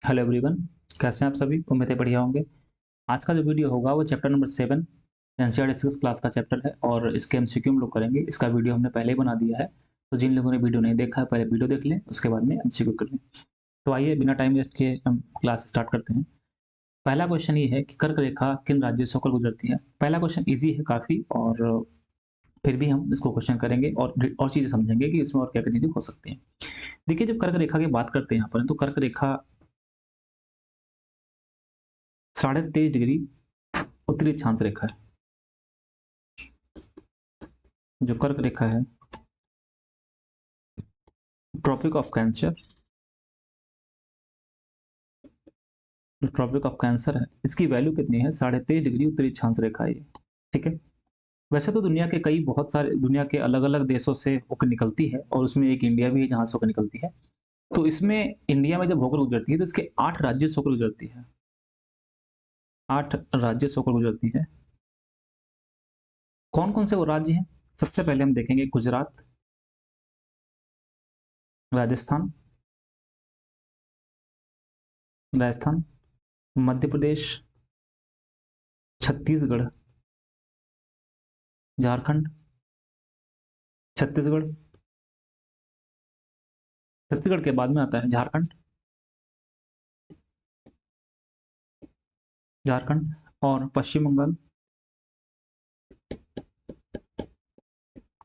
Hello everyone, कैसे हैं आप सभी? उम्मीद है बढ़िया होंगे। आज का जो वीडियो होगा वो chapter number 7 NCERT six class का चैप्टर है और इसके एमसीक्यू हम लोग करेंगे। इसका वीडियो हमने पहले ही बना दिया है, तो जिन लोगों ने वीडियो नहीं देखा है पहले वीडियो देख लें, उसके बाद में एमसीक्यू कर लें। तो आइए बिना टाइम वेस्ट किए हम क्लास स्टार्ट करते हैं। पहला क्वेश्चन ये है कि कर्क रेखा किन राज्यों से होकर गुजरती है। पहला क्वेश्चन ईजी है काफ़ी, और फिर भी हम इसको क्वेश्चन करेंगे और चीज़ें समझेंगे कि इसमें और क्या क्या चीज़ें हो सकती हैं। देखिए, जब कर्क रेखा की बात करते हैं यहाँ पर, तो कर्क रेखा 23.5 डिग्री उत्तरी अक्षांश रेखा है। जो कर्क रेखा है, ट्रॉपिक ऑफ कैंसर, जो ट्रॉपिक ऑफ कैंसर है, इसकी वैल्यू कितनी है? 23.5 डिग्री उत्तरी अक्षांश रेखा है ये। ठीक है। वैसे तो दुनिया के कई बहुत सारे दुनिया के अलग अलग देशों से होकर निकलती है, और उसमें एक इंडिया भी है जहां से होकर निकलती है। तो इसमें इंडिया में जब होकर गुजरती है तो इसके 8 राज्यों से होकर गुजरती है। 8 राज्यों से होकर गुजरती है। कौन कौन से वो राज्य हैं? सबसे पहले हम देखेंगे गुजरात, राजस्थान, राजस्थान, मध्य प्रदेश, छत्तीसगढ़, झारखंड, छत्तीसगढ़, छत्तीसगढ़ के बाद में आता है झारखंड, झारखंड और पश्चिम बंगाल,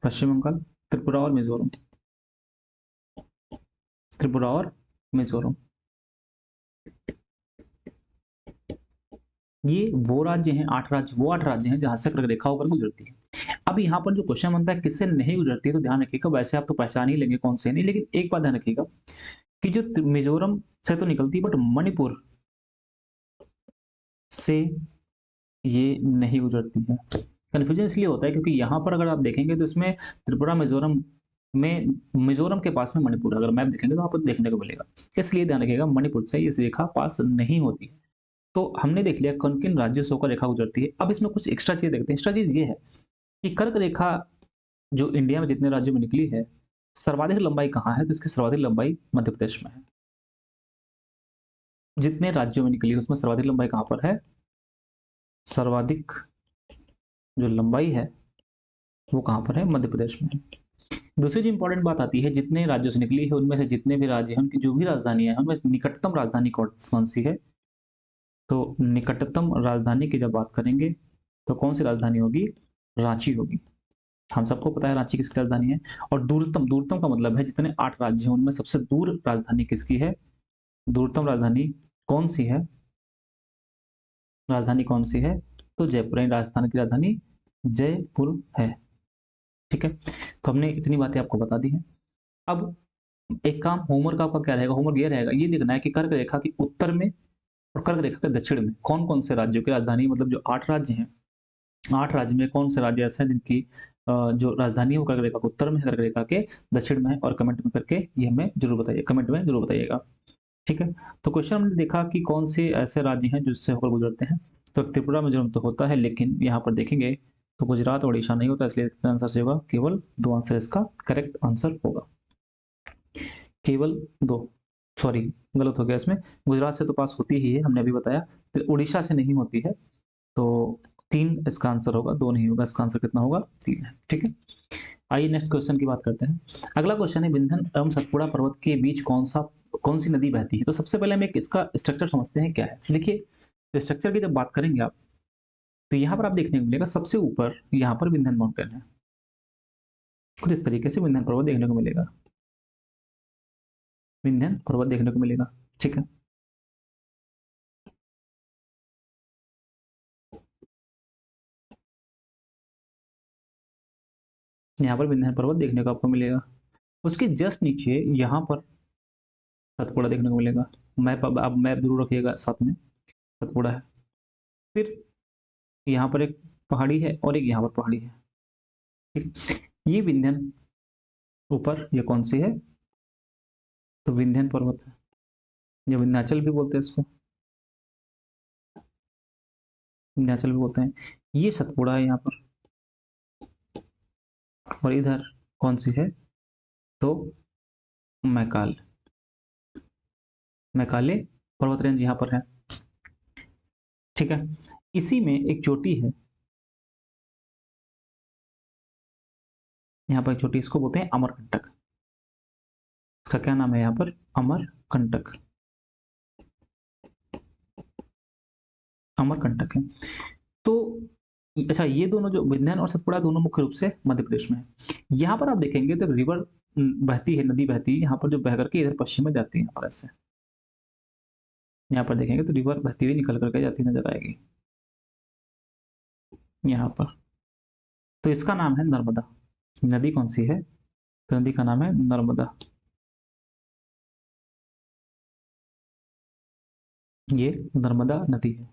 पश्चिम बंगाल, त्रिपुरा और मिजोरम, त्रिपुरा और मिजोरम। ये वो राज्य हैं, 8 राज्य, वो 8 राज्य हैं जहां से कर्क रेखा होकर गुजरती है। अब यहाँ पर जो क्वेश्चन बनता है किससे नहीं गुजरती है, तो ध्यान रखिएगा, वैसे आप तो पहचान ही लेंगे कौन से नहीं, लेकिन एक बात ध्यान रखिएगा कि जो मिजोरम से तो निकलती है, बट मणिपुर से ये नहीं गुजरती है। कन्फ्यूजन इसलिए होता है क्योंकि यहाँ पर अगर आप देखेंगे तो इसमें त्रिपुरा मिजोरम में, मिजोरम के पास में मणिपुर, अगर मैप देखेंगे तो आपको देखने को मिलेगा। इसलिए ध्यान रखिएगा, मणिपुर से इस रेखा पास नहीं होती है। तो हमने देख लिया कौन किन राज्यों से होकर रेखा गुजरती है। अब इसमें कुछ एक्स्ट्रा चीज देखते हैं। एक्स्ट्रा चीज ये है कि कर्क रेखा जो इंडिया में जितने राज्यों में निकली है, सर्वाधिक लंबाई कहाँ है? तो इसकी सर्वाधिक लंबाई मध्य प्रदेश में है। जितने राज्यों में निकली है उसमें सर्वाधिक लंबाई कहाँ पर है? सर्वाधिक जो लंबाई है वो कहाँ पर है? मध्य प्रदेश में है। दूसरी जो इंपॉर्टेंट बात आती है, जितने राज्यों से निकली है उनमें से जितने भी राज्य हैं उनकी जो भी राजधानियां हैं उनमें निकटतम राजधानी कौन सी है? तो निकटतम राजधानी की जब बात करेंगे तो कौन सी राजधानी होगी? रांची होगी। हम सबको पता है रांची किसकी राजधानी है। और दूरतम, दूरतम का मतलब है जितने 8 राज्य हैं उनमें सबसे दूर राजधानी किसकी है? दूरतम राजधानी कौन सी है? राजधानी कौन सी है? तो जयपुर, यानी राजस्थान की राजधानी जयपुर है। ठीक है। तो हमने इतनी बातें आपको बता दी हैं। अब एक काम होमवर्क आपका क्या रहेगा? होमवर्क ये रहेगा, ये देखना है कि कर्क रेखा के उत्तर में और कर्क रेखा के दक्षिण में कौन कौन से राज्यों की राजधानी, मतलब जो 8 राज्य हैं, 8 राज्य में कौन से राज्य ऐसे हैं जिनकी जो राजधानी है वो कर्क रेखा के उत्तर में है, कर्क रेखा के दक्षिण में है, और कमेंट में करके ये हमें जरूर बताइए, कमेंट में जरूर बताइएगा। ठीक है। तो क्वेश्चन हमने देखा कि कौन से ऐसे राज्य हैं जिससे होकर गुजरते हैं। तो त्रिपुरा मिजोरम तो होता है, लेकिन यहाँ पर देखेंगे तो गुजरात और उड़ीसा नहीं होता, इसलिए आंसर से होगा केवल 2 आंसर, इसका करेक्ट आंसर होगा केवल 2। सॉरी, गलत हो गया इसमें। गुजरात से तो पास होती ही है, हमने अभी बताया। तो उड़ीसा से नहीं होती है, तो 3 इसका आंसर होगा, 2 नहीं होगा। इसका आंसर कितना होगा? 3 है। ठीक है। आइए नेक्स्ट क्वेश्चन की बात करते हैं। अगला क्वेश्चन है, विंध्यन एवं सतपुड़ा पर्वत के बीच कौन सी नदी बहती है? तो सबसे पहले हम एक इसका स्ट्रक्चर समझते हैं क्या है। देखिए, तो स्ट्रक्चर की जब बात करेंगे आप, तो यहाँ पर आप देखने को मिलेगा सबसे ऊपर यहाँ पर विंध्यन माउंटेन है। कुछ इस तरीके से विंध्यन पर्वत देखने को मिलेगा, विंध्यन पर्वत देखने को मिलेगा। ठीक है। यहाँ पर विंध्यन पर्वत देखने को आपको मिलेगा। उसके जस्ट नीचे यहाँ पर सतपुड़ा देखने को मिलेगा। मैप, अब मैप जरूर रखिएगा साथ में, सतपुड़ा है। फिर यहाँ पर एक पहाड़ी है और एक यहाँ पर पहाड़ी है। ठीक। ये विंध्यन ऊपर ये कौन सी है? तो विंध्यन पर्वत है, या विंध्याचल भी बोलते हैं इसको, विंध्याचल भी बोलते हैं। ये सतपुड़ा है यहाँ पर, और इधर कौन सी है? तो मैकाल, मैकाले पर्वत रेंज यहाँ पर है, ठीक है। इसी में एक चोटी है, यहाँ पर एक चोटी, इसको बोलते हैं अमरकंटक। इसका क्या नाम है यहाँ पर? अमरकंटक, अमरकंटक है। तो अच्छा, ये दोनों जो विंध्यान और सतपुड़ा दोनों मुख्य रूप से मध्य प्रदेश में है। यहाँ पर आप देखेंगे तो रिवर बहती है, नदी बहती है यहाँ पर, जो बह करके इधर पश्चिम में जाती है यहाँ पर ऐसे। यहाँ पर देखेंगे तो रिवर बहती हुई निकल करके जाती नजर आएगी यहाँ पर। तो इसका नाम है नर्मदा। नदी कौन सी है? तो नदी का नाम है नर्मदा। ये नर्मदा नदी है।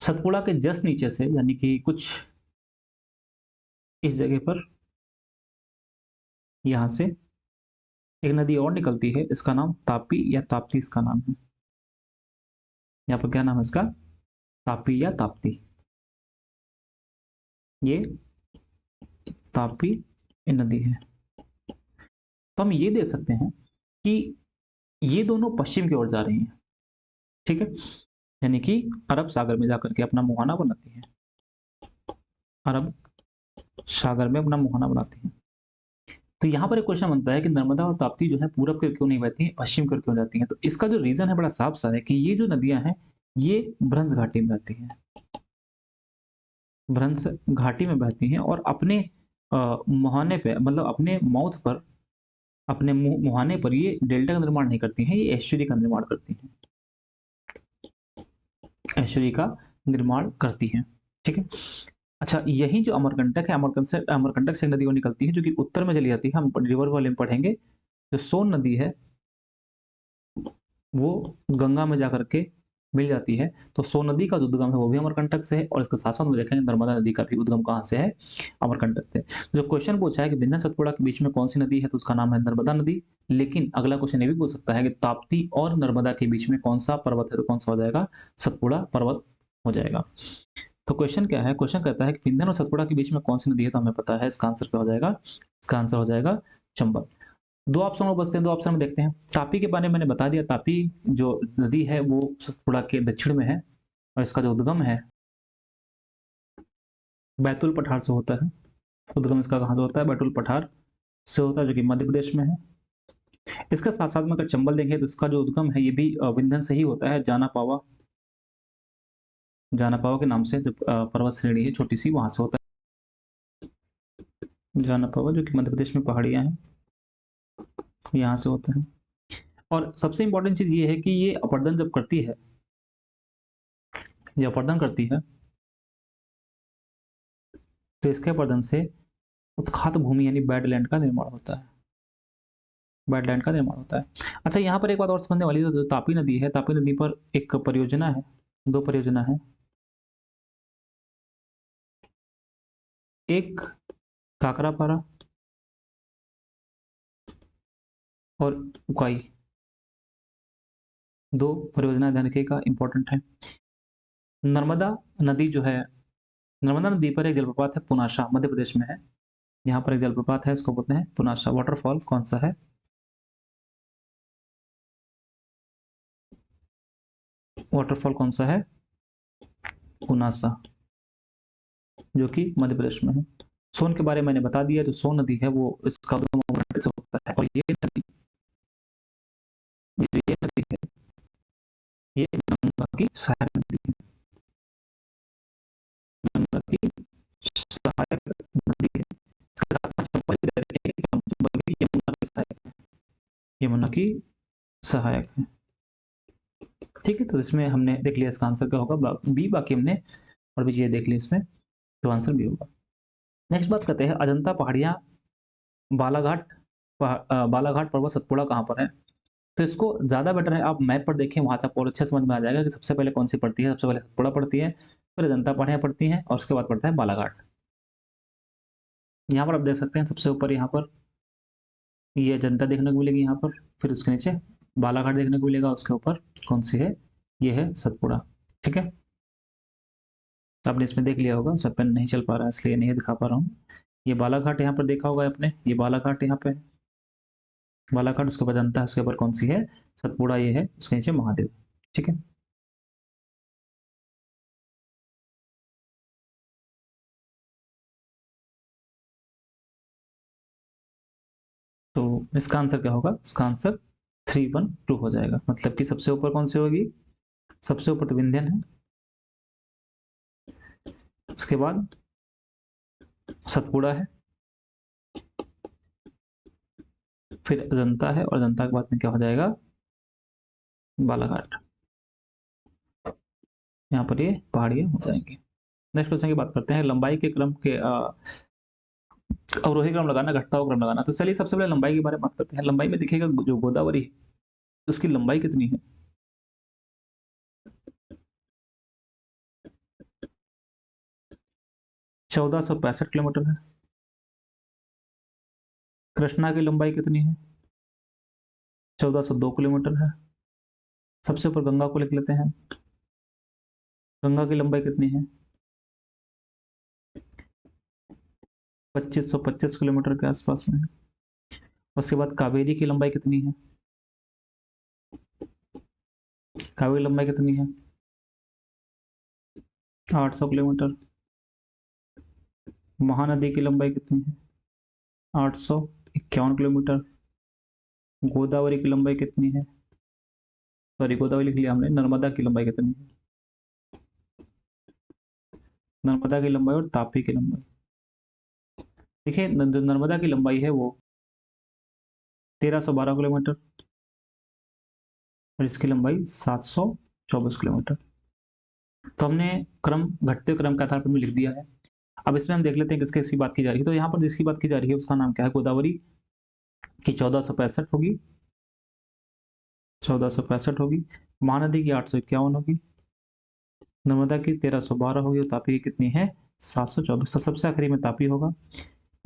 सतपुड़ा के जस्ट नीचे से, यानी कि कुछ इस जगह पर, यहां से एक नदी और निकलती है, इसका नाम तापी या ताप्ती इसका नाम है। यहाँ पर क्या नाम है इसका? तापी या ताप्ती। ये तापी नदी है। तो हम ये देख सकते हैं कि ये दोनों पश्चिम की ओर जा रही हैं, ठीक है, यानी कि अरब सागर में जाकर के अपना मुहाना बनाती हैं, अरब सागर में अपना मुहाना बनाती हैं। तो यहाँ पर एक क्वेश्चन बनता है कि नर्मदा और ताप्ती जो है पूरब की ओर क्यों नहीं बहती हैं, पश्चिम की ओर क्यों जाती हैं? तो इसका जो रीजन है बड़ा साफ सा है कि ये जो नदियां हैं ये भ्रंश घाटी में बहती हैं, भ्रंश घाटी में बहती हैं, और अपने मुहाने पे, मतलब अपने माउथ पर, अपने मुहाने पर ये डेल्टा का निर्माण नहीं करती हैं, ये एस्चुरी का निर्माण करती हैं, एस्चुरी का निर्माण करती हैं, ठीक है। अच्छा, यही जो अमरकंटक है, अमरकंटक से एक नदी और निकलती है जो कि उत्तर में चली जाती है, हम रिवर वाले में पढ़ेंगे। जो सोन नदी है वो गंगा में जाकर के मिल जाती है, तो सोन नदी का जो उद्गम है वो भी अमरकंटक से है, और इसके साथ साथ में देखेंगे नर्मदा नदी का भी उद्गम कहाँ से है? अमरकंटक से। जो क्वेश्चन पूछा है कि विंध्य सतपुड़ा के बीच में कौन सी नदी है, तो उसका नाम है नर्मदा नदी। लेकिन अगला क्वेश्चन ये भी पूछ सकता है कि ताप्ती और नर्मदा के बीच में कौन सा पर्वत है, तो कौन सा हो जाएगा? सतपुड़ा पर्वत हो जाएगा। तो क्वेश्चन क्या है? क्वेश्चन कहता है कि विंध्य और सतपुड़ा के बीच में कौन सी नदी है, तो हमें पता है इसका आंसर क्या हो जाएगा? इसका आंसर हो जाएगा चंबल। दो ऑप्शन और बचते हैं, दो ऑप्शन में देखते हैं। तापी के बारे में मैंने बता दिया, तापी जो नदी है वो सतपुड़ा के दक्षिण में है, और इसका जो उद्गम है बैतुल पठार से होता है। उद्गम इसका कहाँ से होता है? बैतुल पठार से होता है, जो कि मध्य प्रदेश में है। इसके साथ साथ में अगर चंबल देखें तो इसका जो उद्गम है ये भी विंध्यन से ही होता है, जाना पावा, जाना पावा के नाम से जो पर्वत श्रेणी है छोटी सी, वहां से होता है जाना पावा, जो कि मध्य प्रदेश में पहाड़ियां हैं, यहाँ से होता है। और सबसे इंपॉर्टेंट चीज ये है कि ये अपर्दन जब करती है, ये अपर्दन करती है, तो इसके अपर्दन से उत्खात भूमि यानी बैडलैंड का निर्माण होता है, बैडलैंड का निर्माण होता है। अच्छा, यहाँ पर एक बात और समझने वाली है, जो तापी नदी है, तापी नदी पर एक परियोजना है, दो परियोजना है, एक काकरापारा और उकाई, दो परियोजना ध्यान रखिएगा, इंपॉर्टेंट है। नर्मदा नदी जो है, नर्मदा नदी पर एक जलप्रपात है, पुनाशा मध्य प्रदेश में है। यहाँ पर एक जलप्रपात है, इसको बोलते हैं पुनाशा वाटरफॉल। कौन सा है? वाटरफॉल कौन सा है? पुनासा, जो कि मध्य प्रदेश में है। सोन के बारे में मैंने बता दिया, जो सोन नदी है वो इसका उद्गम अमरकंटक से होता है, और ये नदी है, ये गंगा की सहायक नदी है, गंगा की सहायक नदी है। इसके साथ में चंबल भी दे रखी है, चंबल भी यमुना की सहायक है, यमुना की सहायक है, ठीक है। तो इसमें हमने देख लिया इसका आंसर क्या होगा, बी। बाकी हमने और भी चीजें देख ली इसमें, तो आंसर बी होगा। नेक्स्ट बात करते हैं, अजंता पहाड़ियां, बालाघाट, बालाघाट पर्वत सतपुड़ा कहाँ पर है? तो इसको ज्यादा बेटर है आप मैप पर देखें, वहां से आपको और अच्छे समझ में आ जाएगा कि सबसे पहले कौन सी पड़ती है। सबसे पहले सतपुड़ा पड़ती है, फिर अजंता पहाड़ियां पड़ती हैं, और उसके बाद पड़ता है बालाघाट। यहाँ पर आप देख सकते हैं सबसे ऊपर यहाँ पर ये अजंता देखने को मिलेगी यहाँ पर, फिर उसके नीचे बालाघाट देखने को मिलेगा, उसके ऊपर कौन सी है? ये है सतपुड़ा, ठीक है। तो आपने इसमें देख लिया होगा, उसमें पेन नहीं चल पा रहा है इसलिए नहीं दिखा पा रहा हूँ। ये बालाघाट यहाँ पर देखा होगा आपने, ये बालाघाट यहाँ पे है, बालाघाट, उसके बाद अजंता है, उसके ऊपर कौन सी है, सतपुड़ा ये है, उसके नीचे महादेव। ठीक है, तो इसका आंसर क्या होगा, इसका आंसर 312 हो जाएगा। मतलब कि सबसे ऊपर कौन सी होगी, सबसे ऊपर तो विंध्यन है, उसके बाद सतपुड़ा है, फिर अजंता है, और अजंता के बाद में क्या हो जाएगा, बालाघाट। यहाँ पर ये पहाड़ियाँ हो जाएंगी। नेक्स्ट क्वेश्चन की बात करते हैं, लंबाई के क्रम के अवरोही क्रम लगाना, घटता हुआ क्रम लगाना। तो चलिए सबसे पहले लंबाई के बारे में बात करते हैं। लंबाई में देखिएगा जो गोदावरी है उसकी लंबाई कितनी है, 1465 किलोमीटर है। कृष्णा की लंबाई कितनी है, 1402 किलोमीटर है। सबसे ऊपर गंगा को लिख लेते हैं, गंगा की लंबाई कितनी है, 2525 किलोमीटर के आसपास में है। उसके बाद कावेरी की लंबाई कितनी है, कावेरी लंबाई कितनी है, 800 किलोमीटर। महानदी की लंबाई कितनी है, 851 किलोमीटर। गोदावरी की लंबाई कितनी है, सॉरी गोदावरी लिख लिया हमने, नर्मदा की लंबाई कितनी है, नर्मदा की लंबाई और तापी की लंबाई। देखिए जो नर्मदा की लंबाई है वो 1312 किलोमीटर, और इसकी लंबाई 724 किलोमीटर। तो हमने क्रम घटते क्रम के आधार पर में लिख दिया है। अब इसमें हम देख लेते हैं किसकी किसकी बात की जा रही है। तो यहाँ पर जिसकी बात की जा रही है उसका नाम क्या है, गोदावरी की 1465 होगी, 1465 होगी। महानदी की 851 होगी, नर्मदा की 1312 होगी, और तापी की कितनी है, 724। तो सबसे आखिरी में तापी होगा,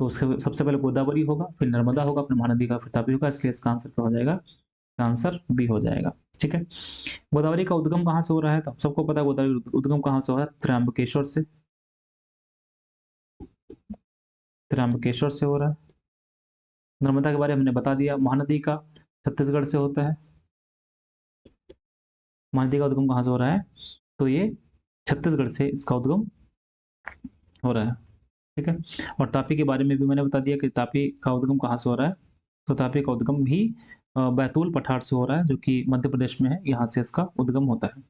तो उसके सबसे पहले गोदावरी होगा, फिर नर्मदा होगा, फिर महानदी का, फिर तापी होगा। इसलिए इसका आंसर क्या हो जाएगा, आंसर बी हो जाएगा। ठीक है, गोदावरी का उद्गम कहाँ से हो रहा है, तो सबको पता है गोदावरी उद्गम कहाँ से हो रहा है, त्र्यंबकेश्वर से, त्र्यंबकेश्वर से हो रहा है। नर्मदा के बारे में हमने बता दिया। महानदी का छत्तीसगढ़ से होता है, महानदी का उद्गम कहाँ से हो रहा है, तो ये छत्तीसगढ़ से इसका उद्गम हो रहा है। ठीक है, और तापी के बारे में भी मैंने बता दिया कि तापी का उद्गम कहाँ से हो रहा है, तो तापी का उद्गम भी बैतूल पठार से हो रहा है, जो कि मध्य प्रदेश में है, यहाँ से इसका उद्गम होता है।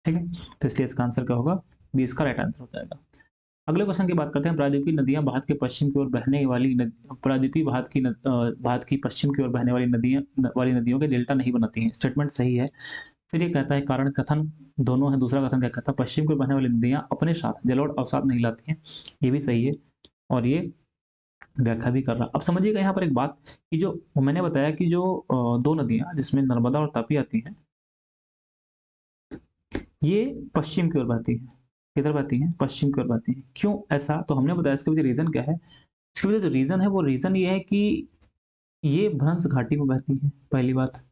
ठीक है, तो इसलिए इसका आंसर क्या होगा, बी इसका राइट आंसर हो जाएगा। अगले क्वेश्चन की बात करते हैं, प्रायद्वीपीय नदियां भारत के पश्चिम की ओर बहने वाली प्रायद्वीपीय भारत की पश्चिम की ओर बहने वाली नदियों के डेल्टा नहीं बनाती हैं। स्टेटमेंट सही है। फिर ये कहता है कारण कथन दोनों है। दूसरा कथन क्या कहता है, पश्चिम की ओर बहने वाली नदियां अपने साथ जलोढ़ अवसाद नहीं लाती हैं। ये भी सही है, और ये व्याख्या भी कर रहा। अब समझिएगा यहाँ पर एक बात कि जो मैंने बताया कि जो दो नदियां जिसमें नर्मदा और तापी आती हैं, ये पश्चिम की ओर बहती है। किधर बहती हैं, पश्चिम की ओर बहती हैं। क्यों ऐसा, तो हमने बताया इसके पीछे रीजन क्या है। इसके पीछे जो रीजन है वो रीजन ये है कि ये भ्रंश घाटी में बहती है, पहली बात।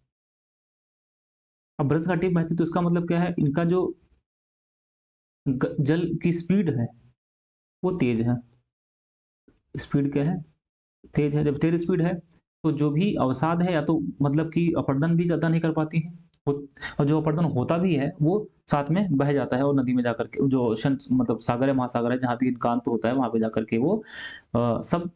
अब भ्रंश घाटी में बहती तो इसका मतलब क्या है, इनका जो जल की स्पीड है वो तेज है। स्पीड क्या है, तेज है। जब तेज स्पीड है तो जो भी अवसाद है, या तो मतलब कि अपर्दन भी ज्यादा नहीं कर पाती है, और जो अपर्दन होता भी है वो साथ में बह जाता है, और नदी में जाकर के जो ओशन मतलब सागर है, महासागर है, जहाँ भी इनकांत होता है वहां पे जाकर के वो सब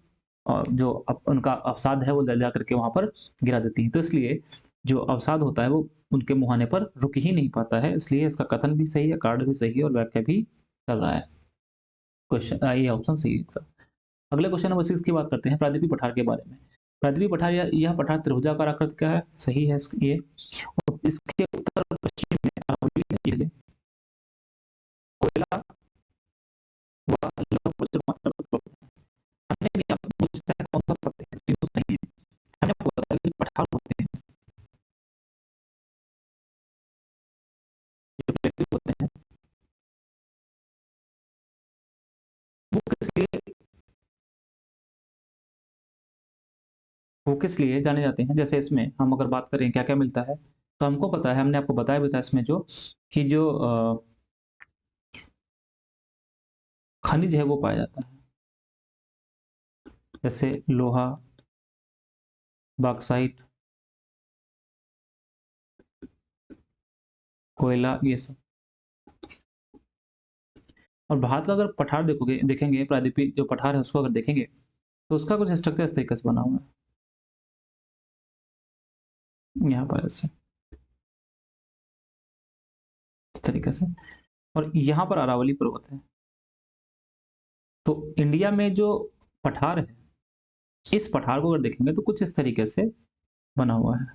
जो उनका अवसाद है वो ले जा करके वहां पर गिरा देती है। तो इसलिए जो अवसाद होता है वो उनके मुहाने पर रुक ही नहीं पाता है। इसलिए इसका कथन भी सही है, कार्ड भी सही है, और व्याख्या भी कर रहा है। क्वेश्चन ये ऑप्शन सही है सर। अगले क्वेश्चन नंबर 6 की बात करते हैं, प्रायद्वीपीय पठार के बारे में। प्रायद्वीपीय पठार यह पठार त्रिभुजाकार आकृति का है, सही है ये। और इसके उत्तर पश्चिम में अरावली नदी है, कोयला व लौह वज्र मात्रा उपलब्ध है। हमने भी आपको पूछता है कौन सा सत्य है, तीनों सही है। हमने आपको बताया कि पठार होते हैं, जो व्यक्ति होते हैं, वो किस लिए वो किस लिए जाने जाते हैं। जैसे इसमें हम अगर बात करें क्या क्या मिलता है, तो हमको पता है, हमने आपको बताया भी था इसमें जो कि जो खनिज है वो पाया जाता है, जैसे लोहा, बॉक्साइट, कोयला, ये सब। और भारत का अगर पठार देखेंगे प्रायद्वीपीय जो पठार है उसको अगर देखेंगे तो उसका कुछ स्ट्रक्चर इस तरीके से बना हुआ है, यहाँ पर ऐसे इस तरीके से, और यहाँ पर अरावली पर्वत है। तो इंडिया में जो पठार है, इस पठार को अगर देखेंगे तो कुछ इस तरीके से बना हुआ है।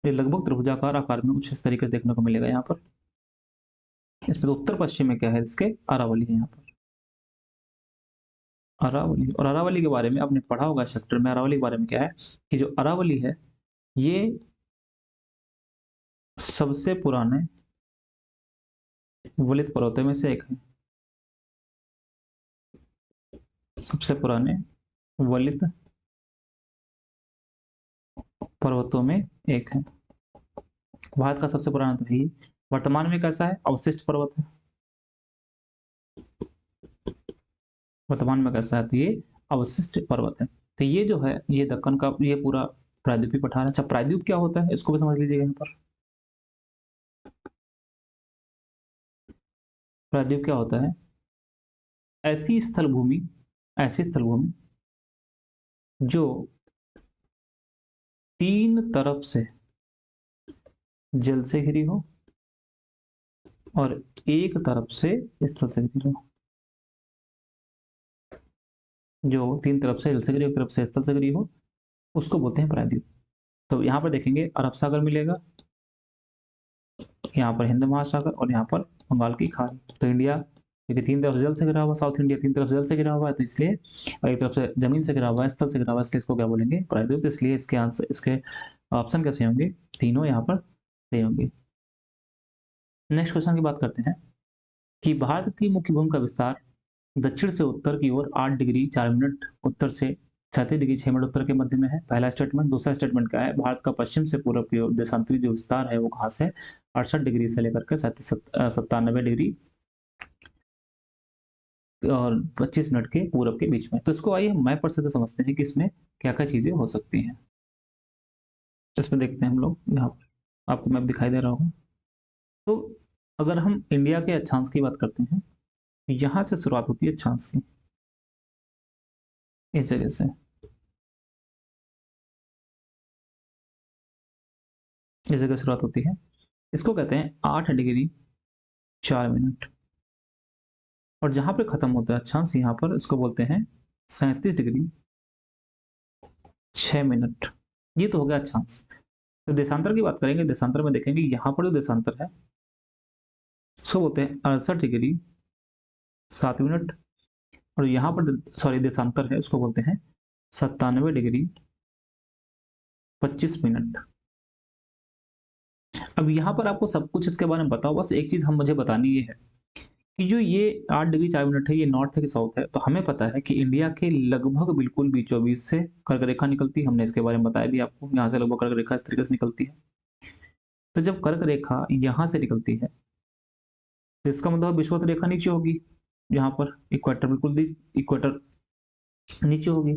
ये लगभग त्रिभुजाकार आकार में कुछ इस तरीके से देखने को मिलेगा यहाँ पर। इसमें तो उत्तर पश्चिम में क्या है, इसके अरावली है यहाँ पर, अरावली। और अरावली के बारे में आपने पढ़ा होगा चैप्टर में, अरावली के बारे में क्या है कि जो अरावली है ये सबसे पुराने वलित पर्वतों में से एक है, सबसे पुराने वलित पर्वतों में एक है। भारत का सबसे पुराना तो है। वर्तमान में कैसा है, अवशिष्ट पर्वत है। वर्तमान में कैसा है, तो ये अवशिष्ट पर्वत है। तो ये जो है ये दक्कन का ये पूरा प्रायद्वीपीय पठार है। अच्छा, प्रायद्वीप क्या होता है इसको भी समझ लीजिएगा यहाँ पर। प्रायद्वीप क्या होता है, ऐसी स्थल भूमि, ऐसी स्थल भूमि जो तीन तरफ से जल से घिरी हो और एक तरफ से स्थल से घिरी हो। जो तीन तरफ से जल से घिरी, एक तरफ से स्थल से घिरी हो, उसको बोलते हैं प्रायद्वीप। तो यहाँ पर देखेंगे अरब सागर मिलेगा, यहाँ पर हिंद महासागर, और यहाँ पर बंगाल की खाड़ी। तो इंडिया क्योंकि तीन तरफ से जल से घिरा हुआ, साउथ इंडिया तीन तरफ से जल से घिरा हुआ है, तो इसलिए, और एक तरफ से जमीन से घिरा हुआ है, स्थल से घिरा हुआ है, इसलिए इसको क्या बोलेंगे, प्रायद्वीप। तो इसलिए इसके आंसर, इसके ऑप्शन कैसे होंगे, तीनों यहाँ पर सही होंगे। नेक्स्ट क्वेश्चन की बात करते हैं कि भारत की मुख्य भूमि का विस्तार दक्षिण से उत्तर की ओर 8 डिग्री 4 मिनट, उत्तर से 36 डिग्री 6 मिनट उत्तर के मध्य में है, पहला स्टेटमेंट। दूसरा स्टेटमेंट क्या है, भारत का पश्चिम से पूर्व की ओर देशांतरी जो विस्तार है वो कहाँ से, 68 डिग्री से लेकर के 97 डिग्री और 25 मिनट के पूरब के बीच में। तो इसको आइए हम मैप पर से समझते हैं कि इसमें क्या क्या चीजें हो सकती हैं। इसमें देखते हैं हम लोग, यहाँ पर आपको मैप दिखाई दे रहा होगा। तो अगर हम इंडिया के अक्षांश की बात करते हैं, यहाँ से शुरुआत होती है अक्षांश की, इस जगह से, इस जगह शुरुआत होती है। इसको कहते हैं 8 डिग्री 4 मिनट, और जहां पे खत्म होता है अक्षांश यहाँ पर, इसको बोलते हैं 37 डिग्री 6 मिनट। ये तो हो गया अक्षांश। तो देशांतर की बात करेंगे, देशांतर में देखेंगे यहाँ पर जो देशांतर है उसको बोलते हैं 68 डिग्री 7 मिनट, और यहाँ पर सॉरी देशांतर है उसको बोलते हैं 97 डिग्री 25 मिनट। अब यहाँ पर आपको सब कुछ इसके बारे में बताओ, बस एक चीज हम मुझे बतानी ये है कि जो ये 8 डिग्री 4 मिनट है, ये नॉर्थ है कि साउथ है। तो हमें पता है कि इंडिया के लगभग बिल्कुल बीचों बीच से कर्क रेखा निकलती है, हमने इसके बारे में बताया भी आपको, यहाँ से लगभग कर्क रेखा इस तरीके से निकलती है। तो जब कर्क रेखा यहाँ से निकलती है तो इसका मतलब विषुवत रेखा नीचे होगी, यहाँ पर इक्वेटर बिल्कुल इक्वेटर नीचे होगी।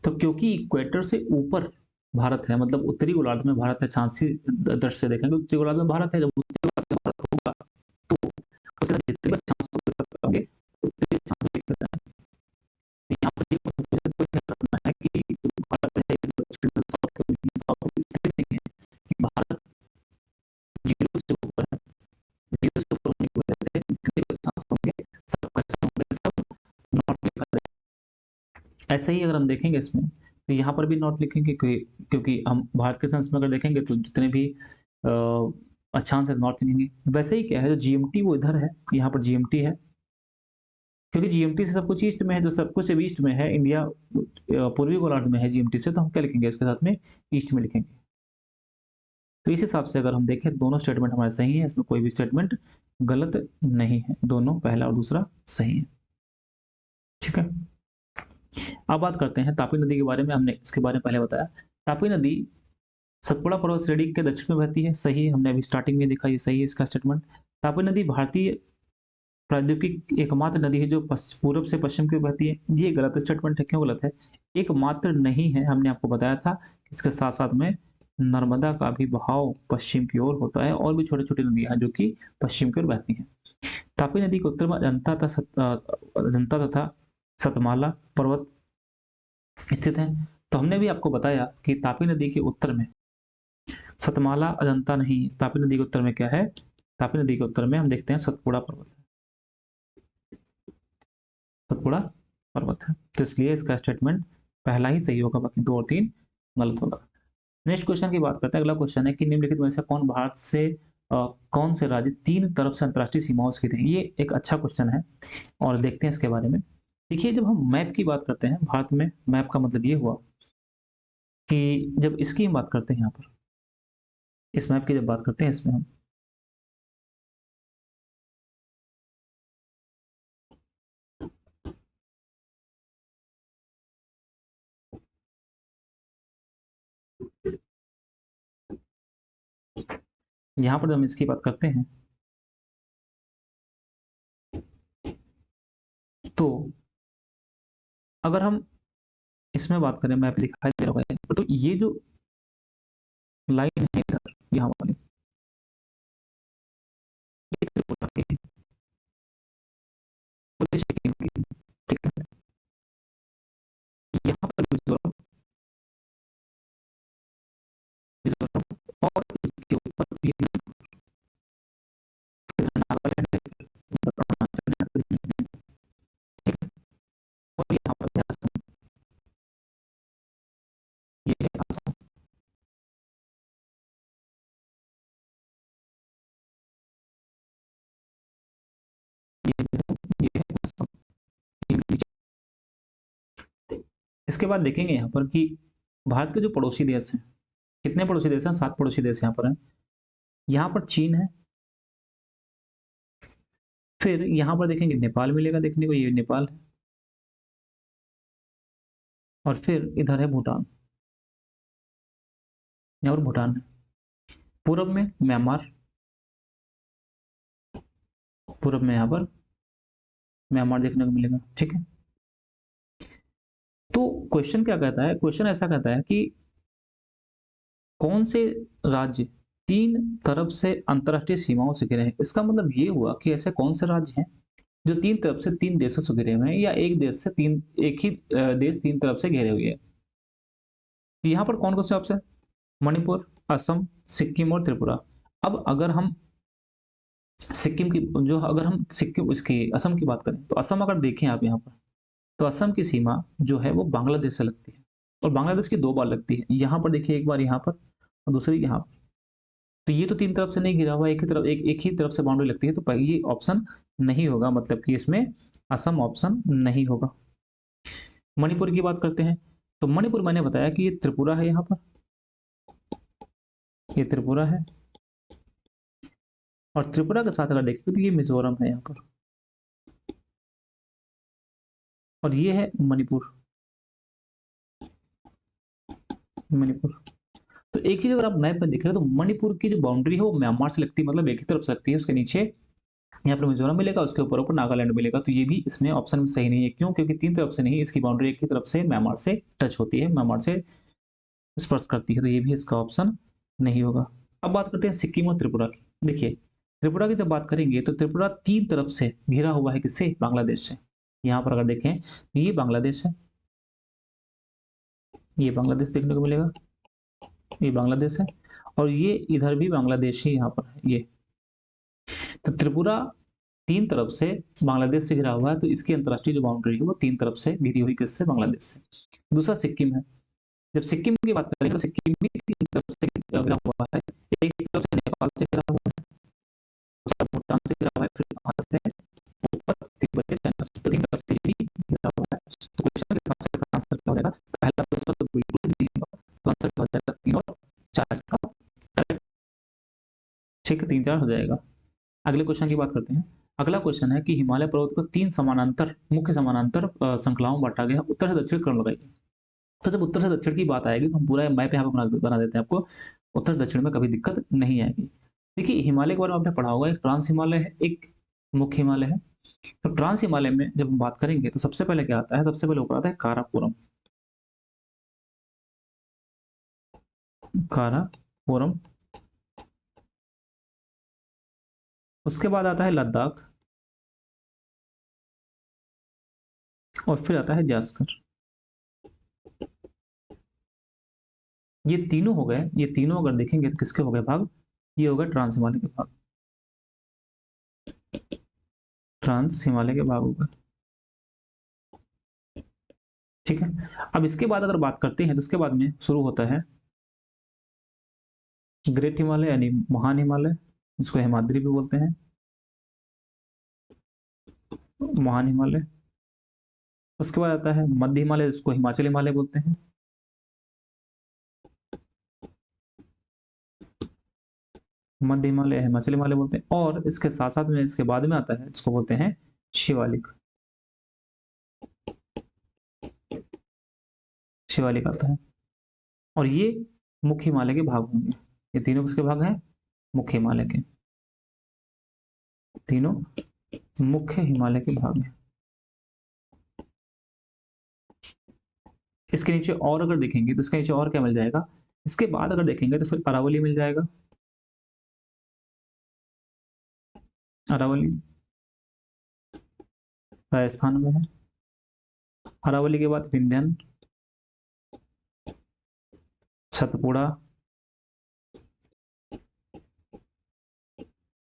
तो क्योंकि इक्वेटर से ऊपर भारत है, मतलब उत्तरी गोलार्ध में भारत है, छांसी दृष्टि से देखेंगे उत्तरी गोलार्ध में भारत है, जब उत्तरी गोलार्ध में भारत होगा तो उसके बाद जितने भी अक्षांश होंगे उतने अक्षांश दिक्कत है। यहाँ पर ये कोई करना है कि भारत है दक्षिण में, साउथ के साउथ इसलिए नहीं है कि भारत जीरो से ऊपर है, जीरो से ऊपर होने की वजह से जितने भी अक्षांश होंगे सब कष्ट होंगे, सब नॉर्थ में कर देंगे। ऐसे ही अगर हम देखेंगे इसमें तो यहाँ पर भी नॉर्थ लिखेंगे, क्योंकि हम भारत के सेंस में अगर देखेंगे तो जितने भी अक्षांश है नॉर्थ लिखेंगे। वैसे ही क्या है, जो जीएमटी वो इधर है, यहाँ पर जीएमटी है, क्योंकि जीएमटी से सब कुछ ईस्ट में है, जो सब कुछ ईस्ट में है, इंडिया पूर्वी गोलार्ध में है जीएमटी से, तो हम क्या लिखेंगे इसके साथ में, ईस्ट में लिखेंगे। तो इस हिसाब से अगर हम देखें दोनों स्टेटमेंट हमारे सही है, इसमें कोई भी स्टेटमेंट गलत नहीं है, दोनों पहला और दूसरा सही है। ठीक है, अब बात करते हैं तापी नदी के बारे में। हमने इसके बारे में पहले बताया, तापी नदी सतपुड़ा पर्वत श्रेणी के दक्षिण में बहती है, सही है, हमने अभी स्टार्टिंग में देखा, ये सही है इसका स्टेटमेंट। तापी नदी भारतीय प्रायद्वीपीय एकमात्र नदी है जो पूर्व से पश्चिम की ओर बहती है। ये गलत स्टेटमेंट है। क्यों गलत है? एकमात्र नहीं है, हमने आपको बताया था। इसके साथ साथ में नर्मदा का भी बहाव पश्चिम की ओर होता है और भी छोटी छोटी नदियां हैं जो कि पश्चिम की ओर बहती हैं। तापी नदी के उत्तर में अजंता तथा सतमाला पर्वत स्थित है। तो हमने भी आपको बताया कि तापी नदी के उत्तर में सतमाला अजंता नहीं, तापी नदी के उत्तर में क्या है? तापी नदी के उत्तर में हम देखते हैं सतपुड़ा पर्वत है। सतपुड़ा पर्वत है, तो इसलिए इसका स्टेटमेंट पहला ही सही होगा, बाकी 2 और 3 गलत होगा। नेक्स्ट क्वेश्चन की बात करते हैं। अगला क्वेश्चन है कि निम्नलिखित में से कौन भारत से कौन से राज्य 3 तरफ से अंतर्राष्ट्रीय सीमाओं से घिरे हैं? ये एक अच्छा क्वेश्चन है और देखते हैं इसके बारे में। देखिए, जब हम मैप की बात करते हैं भारत में, मैप का मतलब ये हुआ कि जब इसकी हम बात करते हैं, यहाँ पर इस मैप की जब बात करते हैं, इसमें हम यहाँ पर जब हम इसकी बात करते हैं तो अगर हम इसमें बात करें, मैप दिखाई दे रहा है, तो ये जो लाइन है इधर, यहाँ वाली, ये त्रिपुरा की, पूरे सिक्किम की, ठीक है। यहाँ पर मिजोरम, मिजोरम और इसके ऊपर भी नागालैंड है, अरुणाचल है, ठीक है। और यहाँ पर है असम, ये है असम, ये है असम, ये नीचे। इसके बाद देखेंगे यहाँ पर कि भारत के जो पड़ोसी देश हैं, कितने पड़ोसी देश हैं? 7 पड़ोसी देश यहाँ पर हैं। यहाँ पर चीन है, फिर यहाँ पर देखेंगे नेपाल मिलेगा देखने को, ये नेपाल है, और फिर इधर है भूटान, यहाँ पर भूटान है। पूरब में म्यांमार, पूरब में यहाँ पर म्यांमार देखने को मिलेगा, ठीक है। तो क्वेश्चन क्या कहता है? क्वेश्चन ऐसा कहता है कि कौन से राज्य 3 तरफ से अंतरराष्ट्रीय सीमाओं से घिरे हैं? इसका मतलब ये हुआ कि ऐसे कौन से राज्य हैं जो 3 तरफ से 3 देशों से घिरे हुए हैं, या एक देश से 3, एक ही देश 3 तरफ से घिरे हुए हैं। यहाँ पर कौन कौन से ऑप्शन? मणिपुर, असम, सिक्किम और त्रिपुरा। अब अगर हम सिक्किम की, जो अगर हम सिक्किम इसकी असम की बात करें, तो असम अगर देखें आप यहाँ पर, तो असम की सीमा जो है वो बांग्लादेश से लगती है, और बांग्लादेश की 2 बार लगती है। यहाँ पर देखिए, एक बार यहाँ पर और दूसरी यहाँ पर। तो ये तो 3 तरफ से नहीं घिरा हुआ, एक ही तरफ, एक ही तरफ से बाउंड्री लगती है, तो ये ऑप्शन नहीं होगा, मतलब कि इसमें असम ऑप्शन नहीं होगा। मणिपुर की बात करते हैं, तो मणिपुर मैंने बताया कि ये त्रिपुरा है, यहाँ पर ये त्रिपुरा है, और त्रिपुरा के साथ अगर देखें तो ये मिजोरम है यहाँ पर, और ये है मणिपुर, मणिपुर। तो एक चीज अगर आप मैप में देख रहे हो, तो मणिपुर की जो बाउंड्री है वो म्यांमार से लगती है, मतलब एक ही तरफ से लगती है। उसके नीचे यहाँ पर मिजोरम मिलेगा, उसके ऊपर ऊपर नागालैंड मिलेगा। तो ये भी इसमें ऑप्शन सही नहीं है। क्यों? क्योंकि 3 तरफ से नहीं, इसकी बाउंड्री एक ही तरफ से म्यांमार से टच होती है, म्यांमार से स्पर्श करती है, तो ये भी इसका ऑप्शन नहीं होगा। अब बात करते हैं सिक्किम और त्रिपुरा की। देखिए, त्रिपुरा की जब बात करेंगे तो त्रिपुरा 3 तरफ से घिरा हुआ है, किससे? बांग्लादेश से। यहाँ पर अगर देखें, ये बांग्लादेश है, ये बांग्लादेश देखने को मिलेगा, ये बांग्लादेश है, और ये इधर भी बांग्लादेश ही यहाँ पर है ये। तो त्रिपुरा 3 तरफ से बांग्लादेश से घिरा हुआ है, तो इसकी अंतर्राष्ट्रीय जो बाउंड्री है वो 3 तरफ से घिरी हुई, किससे? बांग्लादेश से। दूसरा सिक्किम है। जब सिक्किम की बात करें तो सिक्किम भी 3 तरफ से घिरा हुआ है। एक तरफ से नेपाल से घिरा हुआ है, दूसरा भूटान से घिरा हुआ है, फिर वहां से ऊपर तिब्बत से, चाइना से, तो 3 तरफ से भी घिरा हुआ है। तो क्वेश्चन के हिसाब से इसका आंसर क्या हो जाएगा? पहला प्रश्न तो बिल्कुल नहीं होगा, तो आंसर क्या हो जाएगा? 3 और 4 इसका करेक्ट, ठीक है, 3 4 हो जाएगा। अगले क्वेश्चन की बात करते हैं। अगला क्वेश्चन है कि हिमालय पर्वत को 3 समानांतर, मुख्य समानांतर श्रृंखलाओं में बांटा गया, उत्तर से दक्षिण क्रम लगाइए। तो जब उत्तर से दक्षिण की बात आएगी तो हम पूरा मैप यहाँ पे बना देते हैं, आपको उत्तर दक्षिण में कभी दिक्कत नहीं आएगी। देखिए, हिमालय के बारे में आपने पढ़ा होगा, एक ट्रांस हिमालय है, एक मुख्य हिमालय है। तो ट्रांस हिमालय में जब हम बात करेंगे तो सबसे पहले क्या आता है, सबसे पहले ऊपर आता है काराकोरम। काराकोरम, उसके बाद आता है लद्दाख, और फिर आता है जास्कर। ये तीनों हो गए, ये तीनों अगर देखेंगे तो किसके हो गए भाग, ये हो गए ट्रांस हिमालय के भाग, ट्रांस हिमालय के भाग हो गए। ठीक है, अब इसके बाद अगर बात करते हैं तो उसके बाद में शुरू होता है ग्रेट हिमालय यानी महान हिमालय, जिसको हिमाद्री भी बोलते हैं, महान हिमालय। उसके बाद आता है मध्य हिमालय, जिसको हिमाचल हिमालय बोलते हैं। मध्य हिमालय हिमाचल हिमालय बोलते हैं, और इसके साथ साथ में इसके बाद में आता है जिसको बोलते हैं शिवालिक। शिवालिक आता है, और ये मुख्य हिमालय के भाग होंगे। ये तीनों किसके भाग हैं, मुख्य हिमालय के, तीनों मुख्य हिमालय के भाग हैं। इसके नीचे और अगर देखेंगे तो इसके नीचे और क्या मिल जाएगा, इसके बाद अगर देखेंगे तो फिर अरावली मिल जाएगा। अरावली राजस्थान में है। अरावली के बाद विंध्यन, सतपुड़ा,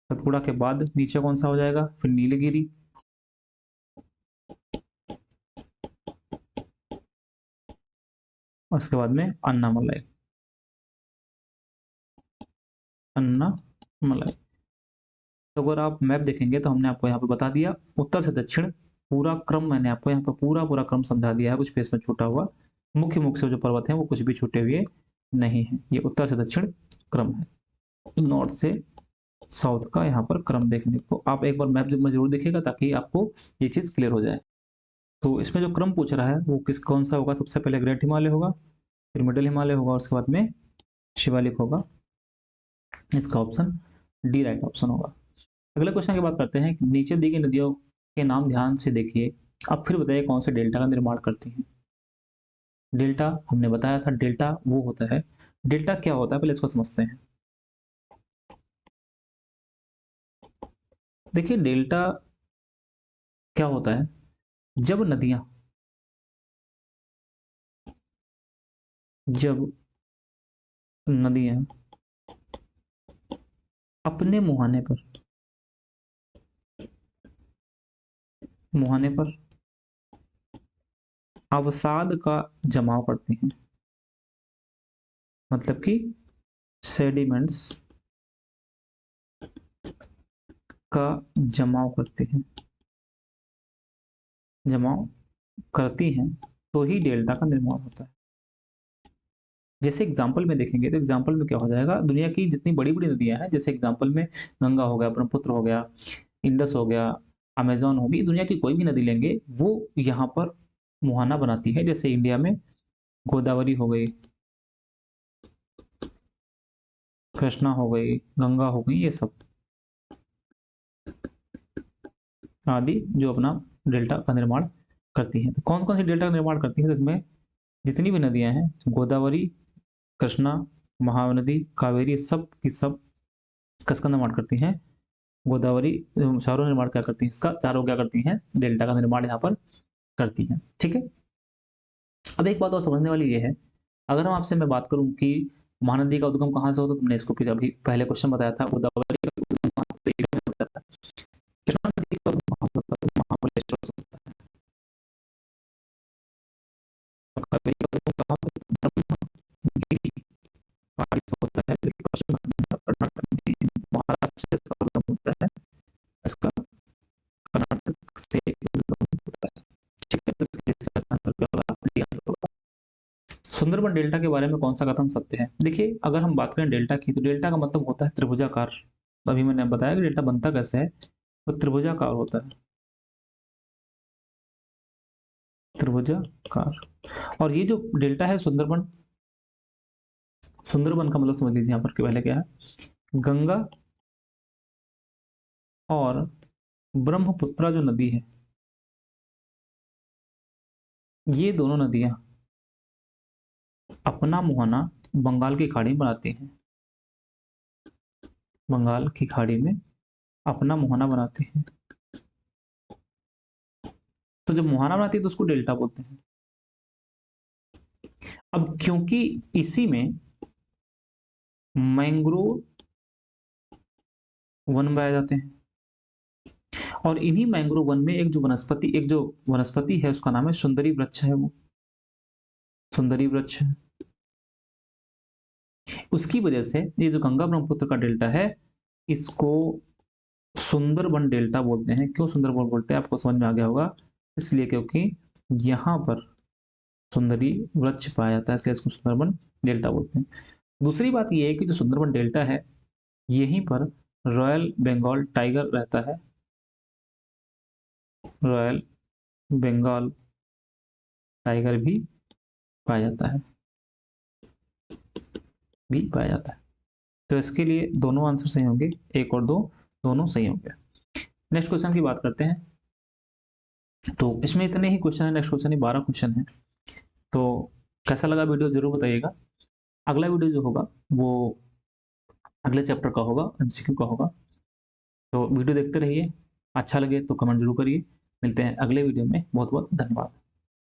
सतपुड़ा के बाद नीचे कौन सा हो जाएगा, फिर नीलगिरी, और उसके बाद में अन्नामलाई, अन्नामलाई। तो अगर आप मैप देखेंगे तो हमने आपको यहाँ पे बता दिया उत्तर से दक्षिण पूरा क्रम, मैंने आपको यहाँ पे पूरा पूरा क्रम समझा दिया है, कुछ पेज में छूटा हुआ, मुख्य मुख्य से जो पर्वत हैं वो कुछ भी छूटे हुए नहीं है। ये उत्तर से दक्षिण क्रम है, नॉर्थ से साउथ का यहाँ पर क्रम देखने को आप एक बार मैप में जरूर देखिएगा, ताकि आपको ये चीज क्लियर हो जाए। तो इसमें जो क्रम पूछ रहा है वो किस कौन सा होगा, सबसे पहले ग्रेट हिमालय होगा, फिर मिडिल हिमालय होगा, और उसके बाद में शिवालिक होगा। इसका ऑप्शन डी राइट ऑप्शन होगा। अगले क्वेश्चन की बात करते हैं, नीचे दी गई नदियों के नाम ध्यान से देखिए, अब फिर बताइए कौन से डेल्टा का निर्माण करती हैं। डेल्टा हमने बताया था, डेल्टा वो होता है, डेल्टा क्या होता है पहले इसको समझते हैं। देखिए डेल्टा क्या होता है, जब नदियां, जब नदियां अपने मुहाने पर, मुहाने पर अवसाद का जमाव करती हैं, मतलब कि सेडिमेंट्स का जमाव करती हैं, जमाव करती हैं, तो ही डेल्टा का निर्माण होता है। जैसे एग्जाम्पल में देखेंगे तो एग्जाम्पल में क्या हो जाएगा, दुनिया की जितनी बड़ी बड़ी नदियां हैं, जैसे एग्जाम्पल में गंगा हो गया, ब्रह्मपुत्र हो गया, इंडस हो गया, अमेजोन होगी, दुनिया की कोई भी नदी लेंगे वो यहाँ पर मुहाना बनाती है। जैसे इंडिया में गोदावरी हो गई, कृष्णा हो गई, गंगा हो गई, ये सब आदि जो अपना डेल्टा का निर्माण करती हैं। तो कौन कौन सी डेल्टा का निर्माण करती हैं, तो इसमें जितनी भी नदियां हैं, गोदावरी, कृष्णा, महानदी, कावेरी, सब की सब किसका निर्माण करती हैं, गोदावरी, चारों निर्माण क्या करती हैं, इसका चारों क्या करती हैं, डेल्टा का निर्माण यहाँ पर करती हैं। ठीक है, अब एक बात और समझने वाली ये है, अगर हम आपसे मैं बात करूं कि महानदी का उद्गम कहाँ से होता है, तुमने इसको फिर अभी पहले क्वेश्चन बताया था, गोदावरी का उद्गम कहाँ से होता है, कृष्णा नदी का उद्गम कहाँ से होता है, तो महाबलेश्वर से होता है, और कावेरी का उद्गम कहाँ से होता है, ब्रह्मगिरी पहाड़ी से होता है, जो कि पश्चिम कर्नाटक में, महाराष्ट्र से इसका उद्गम होता है, इसका कर्नाटक से उद्गम होता है। ठीक है, तो इसके लिए आंसर क्या होगा, डी आंसर होगा। सुंदरबन डेल्टा के बारे में कौन सा कथन सत्य है, देखिए अगर हम बात करें डेल्टा की, तो डेल्टा का मतलब होता है त्रिभुजाकार। अभी मैंने बताया कि डेल्टा बनता कैसे है, तो त्रिभुजाकार होता है, त्रिभुजाकार। और ये जो डेल्टा है सुंदरबन, सुंदरबन का मतलब समझ लीजिए यहाँ पर पहले क्या है, गंगा और ब्रह्मपुत्रा जो नदी है, ये दोनों नदियां अपना मुहाना बंगाल की खाड़ी में बनाती हैं। बंगाल की खाड़ी में अपना मुहाना बनाते हैं। तो जब मुहाना बनाती है तो उसको डेल्टा बोलते हैं। अब क्योंकि इसी में मैंग्रोव वन पाए जाते हैं, और इन्हीं मैंग्रोव वन में एक जो वनस्पति है उसका नाम है सुंदरी वृक्ष है, वो सुंदरी वृक्ष है। उसकी वजह से ये जो गंगा ब्रह्मपुत्र का डेल्टा है, इसको सुंदरबन डेल्टा बोलते हैं। क्यों सुंदरबन बोलते हैं आपको समझ में आ गया होगा, इसलिए क्योंकि यहाँ पर सुंदरी वृक्ष पाया जाता है, इसलिए इसको सुंदरबन डेल्टा बोलते हैं। दूसरी बात यह है कि जो सुंदरबन डेल्टा है, यहीं पर रॉयल बंगाल टाइगर रहता है। रॉयल बंगाल टाइगर भी पाया जाता है, भी पाया जाता है। तो इसके लिए दोनों आंसर सही होंगे, एक और दो दोनों सही होंगे। नेक्स्ट क्वेश्चन की बात करते हैं। तो इसमें इतने ही क्वेश्चन है, नेक्स्ट क्वेश्चन ही 12 क्वेश्चन है। तो कैसा लगा वीडियो जरूर बताइएगा। अगला वीडियो जो होगा वो अगले चैप्टर का होगा, एमसीक्यू का होगा। तो वीडियो देखते रहिए, अच्छा लगे तो कमेंट जरूर करिए। मिलते हैं अगले वीडियो में, बहुत बहुत धन्यवाद।